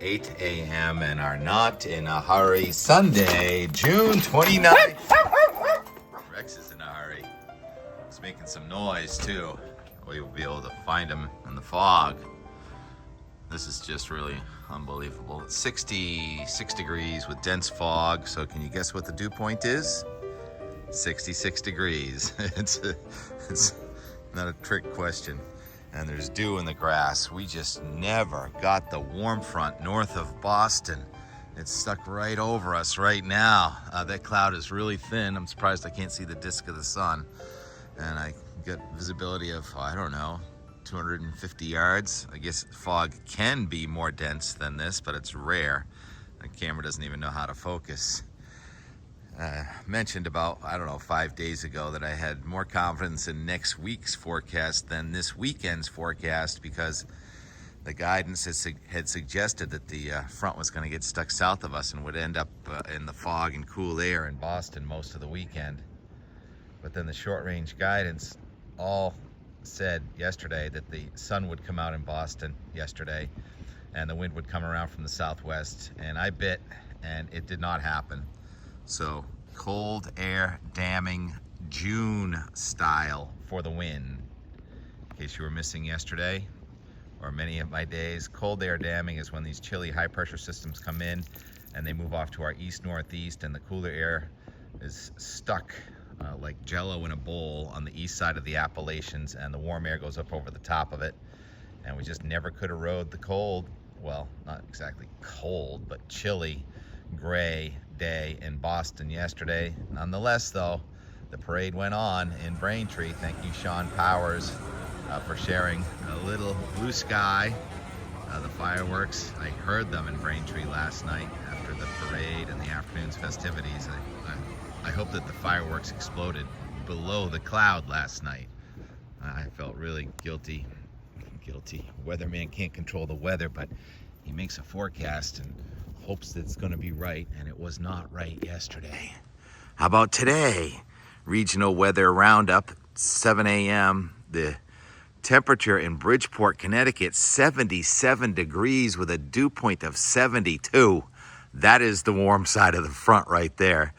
8 a.m. and are not in a hurry. Sunday, June 29th. Rex is in a hurry. He's making some noise too. We will be able to find him in the fog. This is just really unbelievable. It's 66 degrees with dense fog. So can you guess what the dew point is? 66 degrees. It's not a trick question. And there's dew in the grass. We just never got the warm front north of Boston. It's stuck right over us right now. That cloud is really thin. I'm surprised I can't see the disk of the sun. And I get visibility of, I don't know, 250 yards. I guess fog can be more dense than this, but it's rare. The camera doesn't even know how to focus. Mentioned about, 5 days ago that I had more confidence in next week's forecast than this weekend's forecast because the guidance had suggested that the front was going to get stuck south of us and would end up in the fog and cool air in Boston most of the weekend. But then the short-range guidance all said yesterday that the sun would come out in Boston yesterday and the wind would come around from the southwest, and I bit and it did not happen. So cold air damming June style for the wind. In case you were missing yesterday or many of my days, cold air damming is when these chilly high pressure systems come in and they move off to our east northeast, and the cooler air is stuck like jello in a bowl on the east side of the Appalachians, and the warm air goes up over the top of it, and we just never could erode the cold, well, not exactly cold, but chilly gray day in Boston yesterday. Nonetheless, though, the parade went on in Braintree. Thank you, Sean Powers, for sharing a little blue sky. The fireworks, I heard them in Braintree last night after the parade and the afternoon's festivities. I hope that the fireworks exploded below the cloud last night. I felt really guilty. Weatherman can't control the weather, but he makes a forecast and hopes that it's going to be right, and it was not right yesterday. How about today? Regional weather roundup, 7 a.m. The temperature in Bridgeport, Connecticut, 77 degrees with a dew point of 72. That is the warm side of the front right there.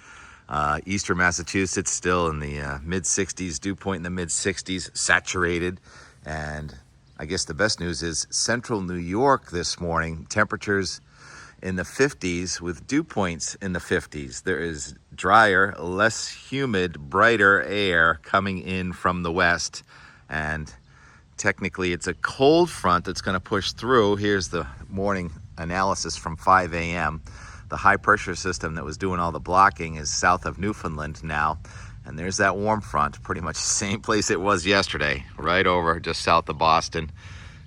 Eastern Massachusetts still in the mid-60s, dew point in the mid-60s, saturated. And I guess the best news is central New York this morning, temperatures in the 50s with dew points in the 50s. There is drier, less humid, brighter air coming in from the west. And technically it's a cold front that's going to push through. Here's the morning analysis from 5 a.m. The high pressure system that was doing all the blocking is south of Newfoundland now. And there's that warm front, pretty much the same place it was yesterday, right over just south of Boston.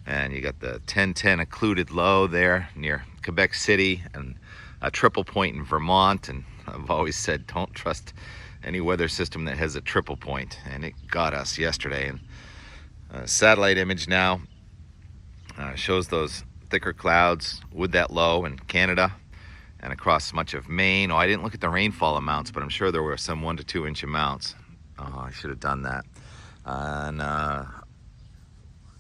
And you got the 1010 occluded low there near Quebec City and a triple point in Vermont. And I've always said don't trust any weather system that has a triple point. And it got us yesterday. And satellite image now shows those thicker clouds with that low in Canada and across much of Maine. Oh, I didn't look at the rainfall amounts, but I'm sure there were some 1 to 2 inch amounts. Oh, I should have done that. And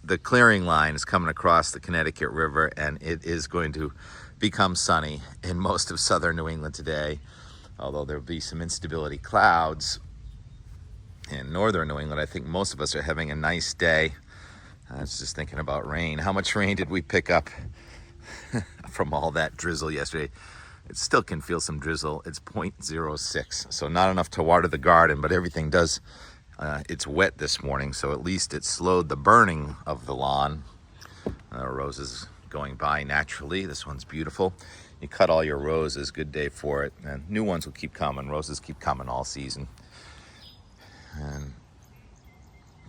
the clearing line is coming across the Connecticut River, and it is going to become sunny in most of southern New England today, although there'll be some instability clouds in northern New England. I think most of us are having a nice day. I was just thinking about rain. How much rain did we pick up from all that drizzle yesterday? It still can feel some drizzle. It's 0.06, so not enough to water the garden, but everything does. It's wet this morning, so at least it slowed the burning of the lawn. Roses going by naturally. This one's beautiful. You cut all your roses, good day for it. And new ones will keep coming. Roses keep coming all season. And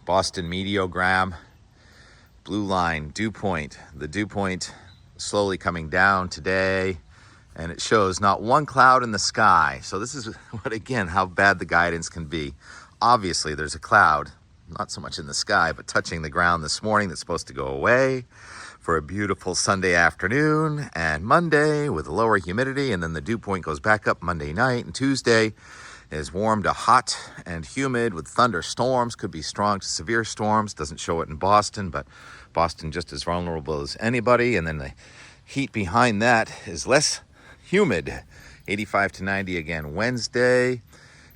Boston meteogram, blue line, dew point. The dew point slowly coming down today. And it shows not one cloud in the sky. So this is how bad the guidance can be. Obviously, there's a cloud, not so much in the sky, but touching the ground this morning that's supposed to go away for a beautiful Sunday afternoon and Monday with lower humidity. And then the dew point goes back up Monday night, and Tuesday is warm to hot and humid with thunderstorms, could be strong to severe storms. Doesn't show it in Boston, but Boston just as vulnerable as anybody. And then the heat behind that is less humid. 85 to 90 again Wednesday.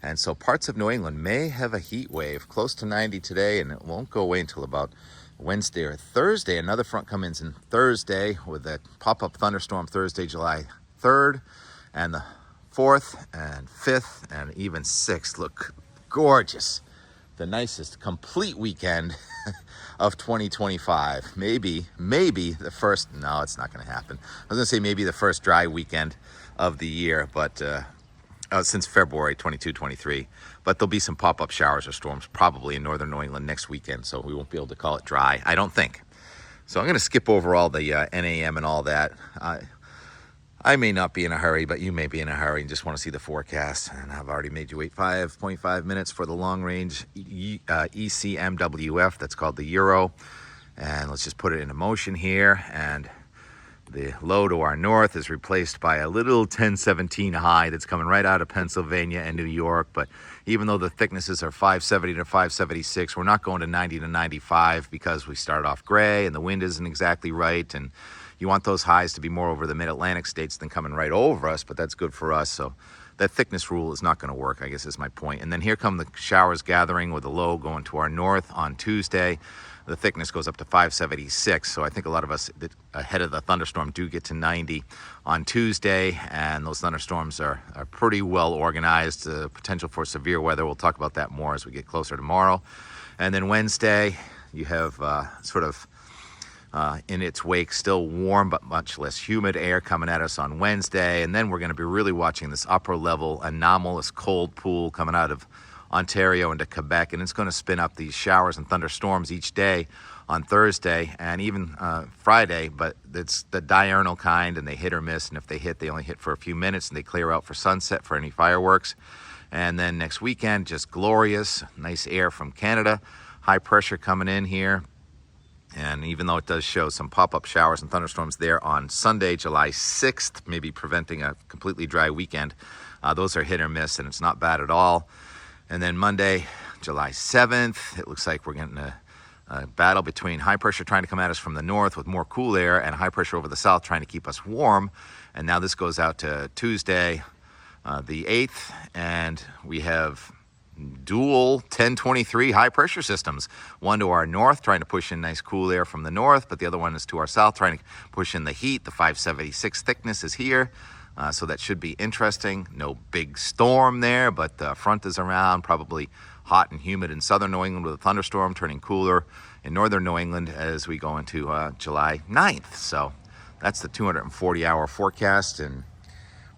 And so parts of New England may have a heat wave close to 90 today, and it won't go away until about Wednesday or Thursday. Another front comes in Thursday with a pop-up thunderstorm Thursday, July 3rd, and the 4th and 5th and even 6th look gorgeous. The nicest complete weekend of 2025. Maybe the first, no, it's not going to happen. I was going to say maybe the first dry weekend of the year, but since February 22-23. But there'll be some pop-up showers or storms probably in northern New England next weekend, so we won't be able to call it dry, I don't think. So I'm going to skip over all the NAM and all that. I may not be in a hurry, but you may be in a hurry and just want to see the forecast. And I've already made you wait 5.5 minutes for the long-range ECMWF. That's called the Euro. And let's just put it into motion here. And the low to our north is replaced by a little 1017 high that's coming right out of Pennsylvania and New York. But even though the thicknesses are 570 to 576, we're not going to 90 to 95 because we start off gray and the wind isn't exactly right. And you want those highs to be more over the mid-Atlantic states than coming right over us, but that's good for us. So that thickness rule is not going to work, I guess is my point. And then here come the showers gathering with a low going to our north on Tuesday. The thickness goes up to 576. So I think a lot of us ahead of the thunderstorm do get to 90 on Tuesday. And those thunderstorms are pretty well organized. Potential for severe weather. We'll talk about that more as we get closer tomorrow. And then Wednesday, you have in its wake, still warm but much less humid air coming at us on Wednesday. And then we're going to be really watching this upper level anomalous cold pool coming out of Ontario into Quebec. And it's going to spin up these showers and thunderstorms each day on Thursday and even Friday. But it's the diurnal kind, and they hit or miss. And if they hit, they only hit for a few minutes, and they clear out for sunset for any fireworks. And then next weekend, just glorious, nice air from Canada, high pressure coming in here. And even though it does show some pop-up showers and thunderstorms there on Sunday, July 6th, maybe preventing a completely dry weekend, those are hit or miss, and it's not bad at all. And then Monday, July 7th, it looks like we're getting a battle between high pressure trying to come at us from the north with more cool air and high pressure over the south trying to keep us warm. And now this goes out to Tuesday, the 8th, and we have dual 1023 high pressure systems. One to our north trying to push in nice cool air from the north, but the other one is to our south trying to push in the heat. The 576 thickness is here, so that should be interesting. No big storm there, but the front is around, probably hot and humid in southern New England with a thunderstorm, turning cooler in northern New England as we go into July 9th. So that's the 240-hour forecast, and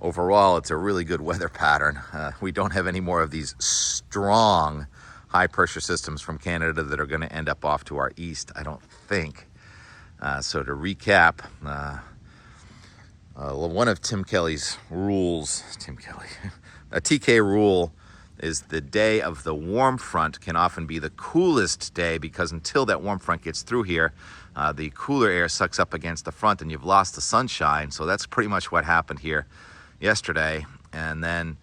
overall, it's a really good weather pattern. We don't have any more of these strong high-pressure systems from Canada that are going to end up off to our east, I don't think. So to recap, one of Tim Kelly's rules, a TK rule is the day of the warm front can often be the coolest day because until that warm front gets through here, the cooler air sucks up against the front and you've lost the sunshine. So that's pretty much what happened here yesterday. And then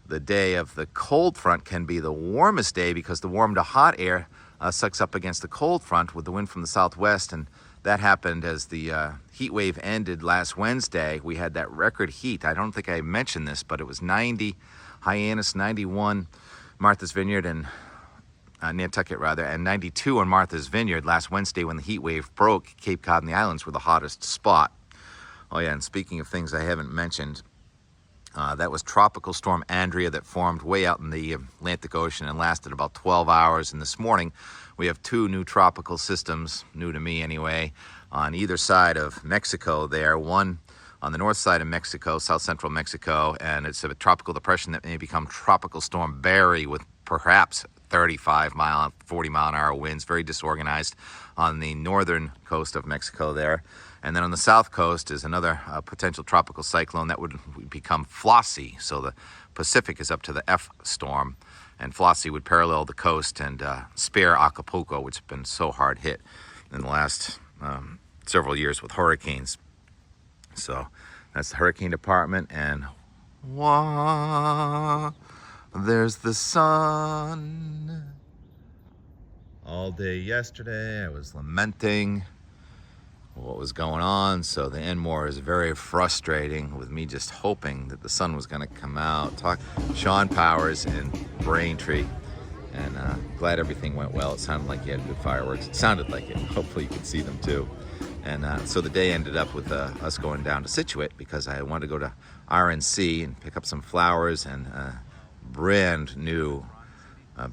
the day of the cold front can be the warmest day because the warm to hot air sucks up against the cold front with the wind from the southwest. And that happened as the heat wave ended last Wednesday. We had that record heat. I don't think I mentioned this, but it was 90 Hyannis, 91 Martha's Vineyard and Nantucket rather, and 92 on Martha's Vineyard last Wednesday when the heat wave broke. Cape Cod and the islands were the hottest spot. Oh yeah, and speaking of things I haven't mentioned, that was Tropical Storm Andrea that formed way out in the Atlantic Ocean and lasted about 12 hours. And this morning, we have two new tropical systems, new to me anyway, on either side of Mexico there. One on the north side of Mexico, south central Mexico, and it's a tropical depression that may become Tropical Storm Barry with perhaps 35 mile, 40 mile an hour winds, very disorganized on the northern coast of Mexico there. And then on the south coast is another potential tropical cyclone that would become Flossie. So the Pacific is up to the F storm, and Flossie would parallel the coast and spare Acapulco, which has been so hard hit in the last several years with hurricanes. So that's the hurricane department, and there's the sun. All day yesterday I was lamenting what was going on. So the Enmore is very frustrating with me just hoping that the sun was going to come out. Talk Sean Powers in Braintree, and glad everything went well. It sounded like he had good fireworks. It sounded like it. Hopefully you could see them too. And so the day ended up with us going down to Scituate because I wanted to go to RNC and pick up some flowers and brand new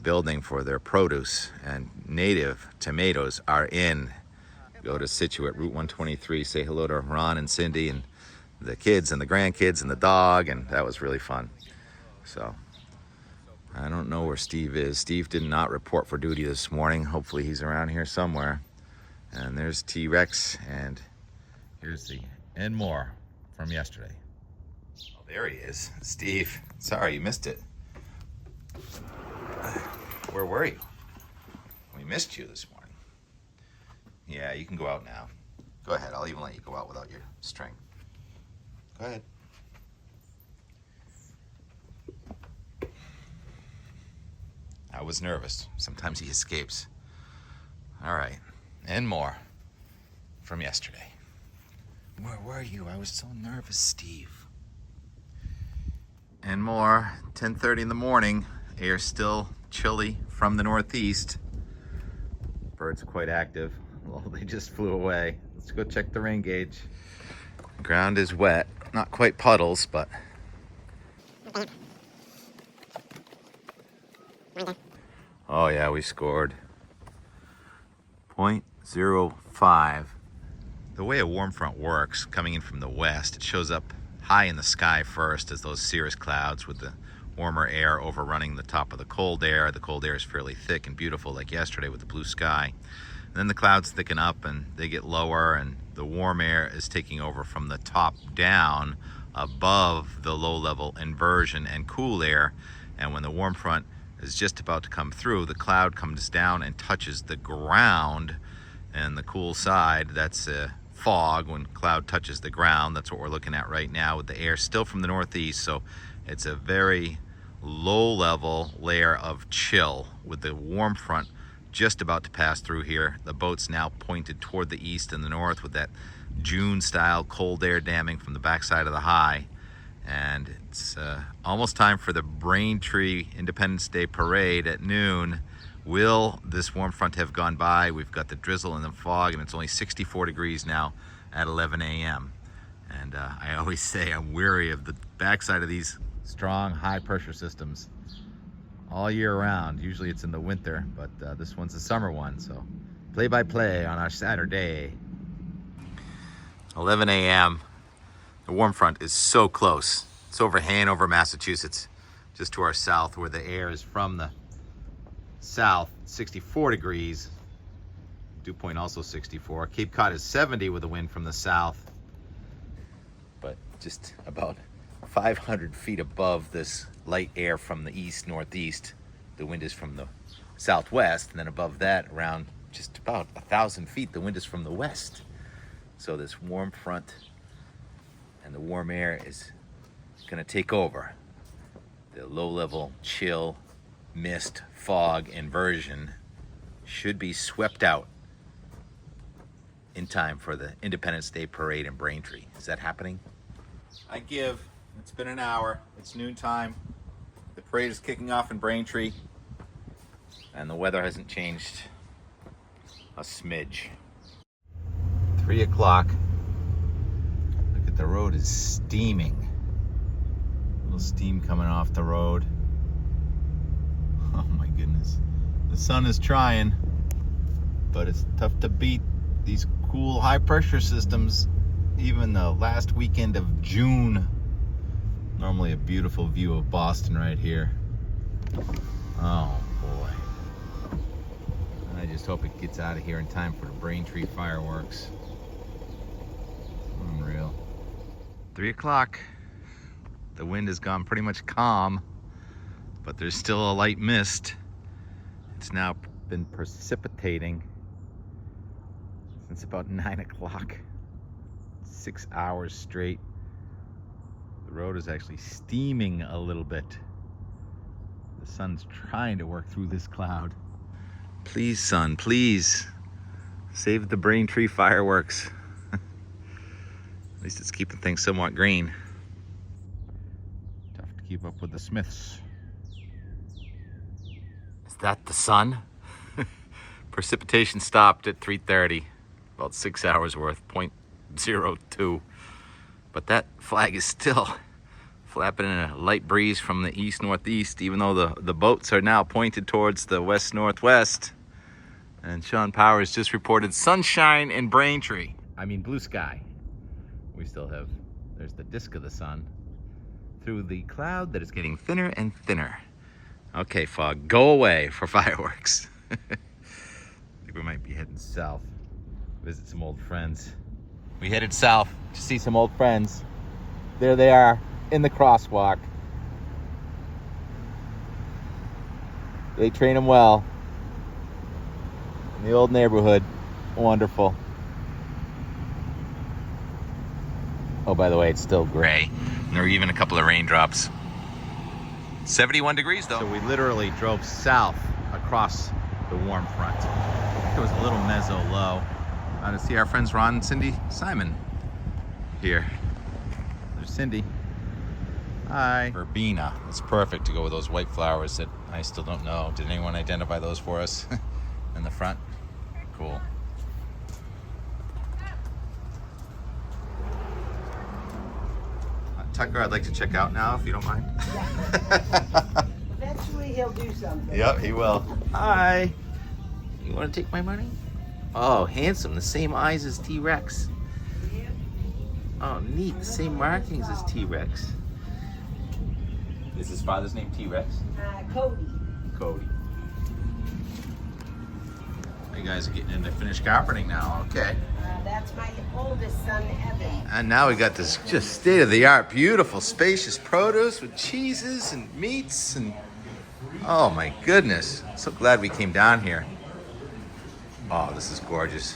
building for their produce, and native tomatoes are in. Go to Scituate, Route 123, say hello to Ron and Cindy and the kids and the grandkids and the dog, and that was really fun. So I don't know where Steve is. Steve did not report for duty this morning. Hopefully he's around here somewhere. And there's T-Rex, and here's the Enmore from yesterday. Oh, there he is. Steve, sorry you missed it. Where were you? We missed you this morning. Yeah, you can go out now. Go ahead, I'll even let you go out without your string. Go ahead. I was nervous. Sometimes he escapes. All right, and more from yesterday. Where were you? I was so nervous, Steve. And more, 10:30 in the morning. Air still chilly from the northeast. Birds quite active. Well, they just flew away. Let's go check the rain gauge. Ground is wet. Not quite puddles, but... Oh yeah, we scored. 0.05. The way a warm front works, coming in from the west, it shows up high in the sky first as those cirrus clouds with the warmer air overrunning the top of the cold air. The cold air is fairly thick and beautiful, like yesterday with the blue sky. And then the clouds thicken up and they get lower, and the warm air is taking over from the top down above the low-level inversion and cool air. And when the warm front is just about to come through, the cloud comes down and touches the ground, and the cool side, that's fog. When cloud touches the ground, that's what we're looking at right now with the air still from the northeast. So it's a very low-level layer of chill with the warm front just about to pass through here. The boat's now pointed toward the east and the north with that June-style cold air damming from the backside of the high. And it's almost time for the Braintree Independence Day Parade at noon. Will this warm front have gone by? We've got the drizzle and the fog, and it's only 64 degrees now at 11 a.m. And I always say I'm weary of the backside of these strong high-pressure systems all year round. Usually it's in the winter, but this one's a summer one. So play-by-play on our Saturday. 11 a.m. The warm front is so close. It's over Hanover, Massachusetts, just to our south, where the air is from the south, 64 degrees. Dew point also 64. Cape Cod is 70 with a wind from the south. But just about 500 feet above this light air from the east northeast, the wind is from the southwest, and then above that, around just about 1,000 feet, the wind is from the west. So this warm front and the warm air is going to take over. The low-level chill, mist, fog inversion should be swept out in time for the Independence Day Parade in Braintree. Is that happening? I give. It's been an hour. It's noontime. The parade is kicking off in Braintree, and the weather hasn't changed a smidge. 3 o'clock. Look at the road is steaming. A little steam coming off the road. Oh my goodness. The sun is trying, but it's tough to beat these cool high pressure systems. Even the last weekend of June. Normally a beautiful view of Boston right here. Oh boy. I just hope it gets out of here in time for the Braintree fireworks. Unreal. 3 o'clock. The wind has gone pretty much calm, but there's still a light mist. It's now been precipitating since about 9 o'clock. 6 hours straight. The road is actually steaming a little bit. The sun's trying to work through this cloud. Please, sun, please save the Braintree fireworks. least it's keeping things somewhat green. Tough to keep up with the Smiths. Is that the sun? Precipitation stopped at 3:30, about 6 hours worth, 0.02. But that flag is still flapping in a light breeze from the east-northeast, even though the boats are now pointed towards the west-northwest. And Sean Powers just reported sunshine in Braintree. I mean blue sky. We still have, there's the disk of the sun through the cloud that is getting thinner and thinner. Okay, fog, go away for fireworks. I think we might be heading south, visit some old friends. We headed south to see some old friends. There they are in the Crosswalk. They train them well. In the old neighborhood. Wonderful. Oh, by the way, it's still gray. And there are even a couple of raindrops. 71 degrees though. So we literally drove south across the warm front. It was a little mezzo low. To see our friends Ron and Cindy Simon here. There's Cindy. Hi. Verbena. It's perfect to go with those white flowers that I still don't know. Did anyone identify those for us in the front? Cool. Tucker, I'd like to check out now if you don't mind. Eventually he'll do something. Yep, he will. Hi. You want to take my money? Oh, handsome. The same eyes as T-Rex. Yeah. Oh, neat. The same markings as T-Rex. Is his father's name T-Rex? Cody. Cody. You guys are getting into finished carpeting now. Okay. That's my oldest son, Evan. And now we got this just state-of-the-art, beautiful, spacious produce with cheeses and meats and... Oh my goodness. So glad we came down here. Oh, this is gorgeous.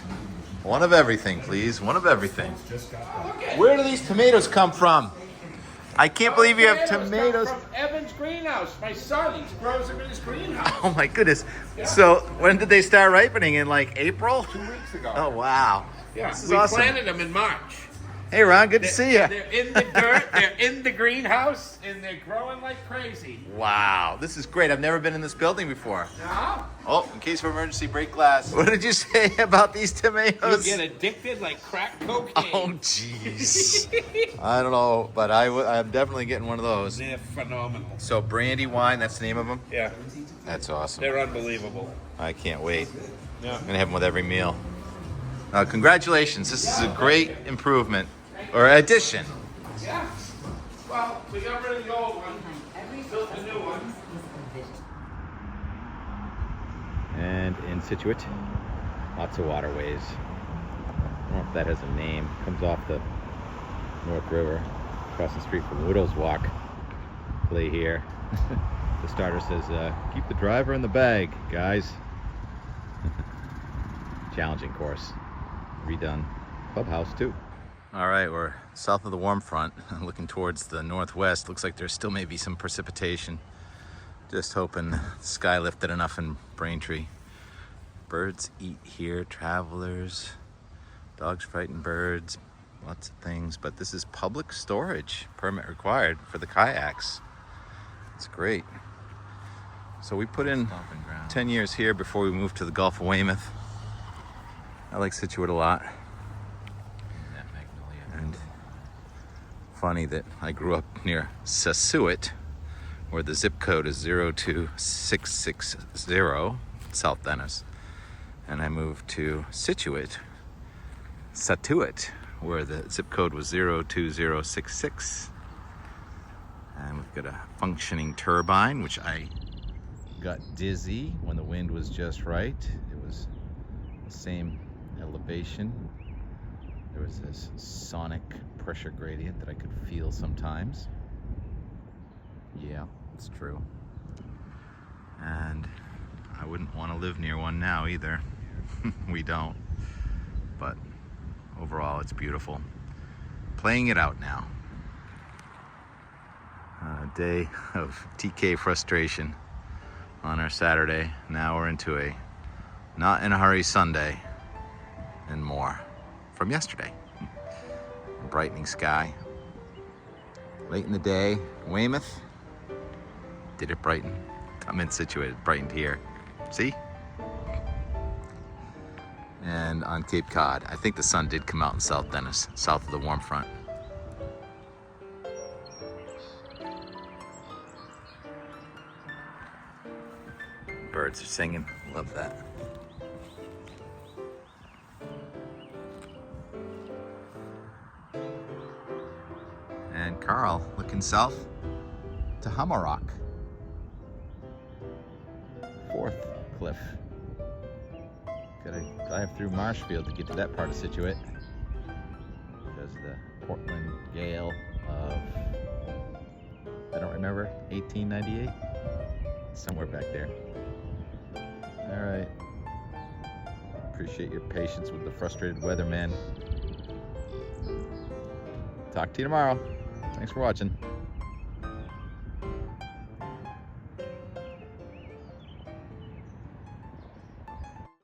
One of everything, please. One of everything. Where do these tomatoes come from? I can't believe you have tomatoes. From Evan's greenhouse. My son, he grows them in his greenhouse. Oh my goodness. So when did they start ripening? In like April? 2 weeks ago. Oh wow. Yeah, This is we awesome. planted them in March. Hey Ron, good to see you. They're in the dirt, they're in the greenhouse, and they're growing like crazy. Wow, this is great. I've never been in this building before. No? Oh, in case of emergency, break glass. What did you say about these You tomatoes? get addicted like crack cocaine. Oh, jeez. I don't know, but I'm definitely getting one of those. They're phenomenal. So brandy wine, that's the name of them? Yeah, That's awesome. they're unbelievable. I can't wait. Yeah. I'm gonna have them with every meal. Congratulations, this is a great improvement, or addition. Yeah. Well, we got rid of the old one, built a new one. And in Scituate, lots of waterways. I don't know if that has a name. Comes off the North River, across the street from Widow's Walk. Play here. The starter says, keep the driver in the bag, guys. Challenging course. Redone. Clubhouse too. All right, we're south of the warm front, looking towards the northwest. Looks like there still may be some precipitation. Just hoping the sky lifted enough in Braintree. Birds eat here, travelers, dogs frighten birds, lots of things. But this is public storage, permit required for the kayaks. It's great. So we put in 10 years here before we moved to the Gulf of Weymouth. I like Scituate a lot. And funny that I grew up near Scituate, where the zip code is 02660, South Dennis. And I moved to Scituate, where the zip code was 02066. And we've got a functioning turbine, which I got dizzy when the wind was just right. It was the same elevation. There was this sonic pressure gradient that I could feel sometimes. Yeah, it's true. And I wouldn't want to live near one now either. We don't. But overall, it's beautiful. Playing it out now. A day of TK frustration on our Saturday. Now we're into a not in a hurry Sunday and more from yesterday. brightening sky. Late in the day, Weymouth. Did it brighten? I'm in Scituate, it brightened here. See? And on Cape Cod, I think the sun did come out in South Dennis, south of the warm front. Birds are singing, love that. And Carl looking south to Hammerock. 4th cliff. Gotta drive through Marshfield to get to that part of Scituate because of the Portland gale of, I don't remember, 1898? Somewhere back there. All right. Appreciate your patience with the frustrated weatherman. Talk to you tomorrow. Thanks for watching.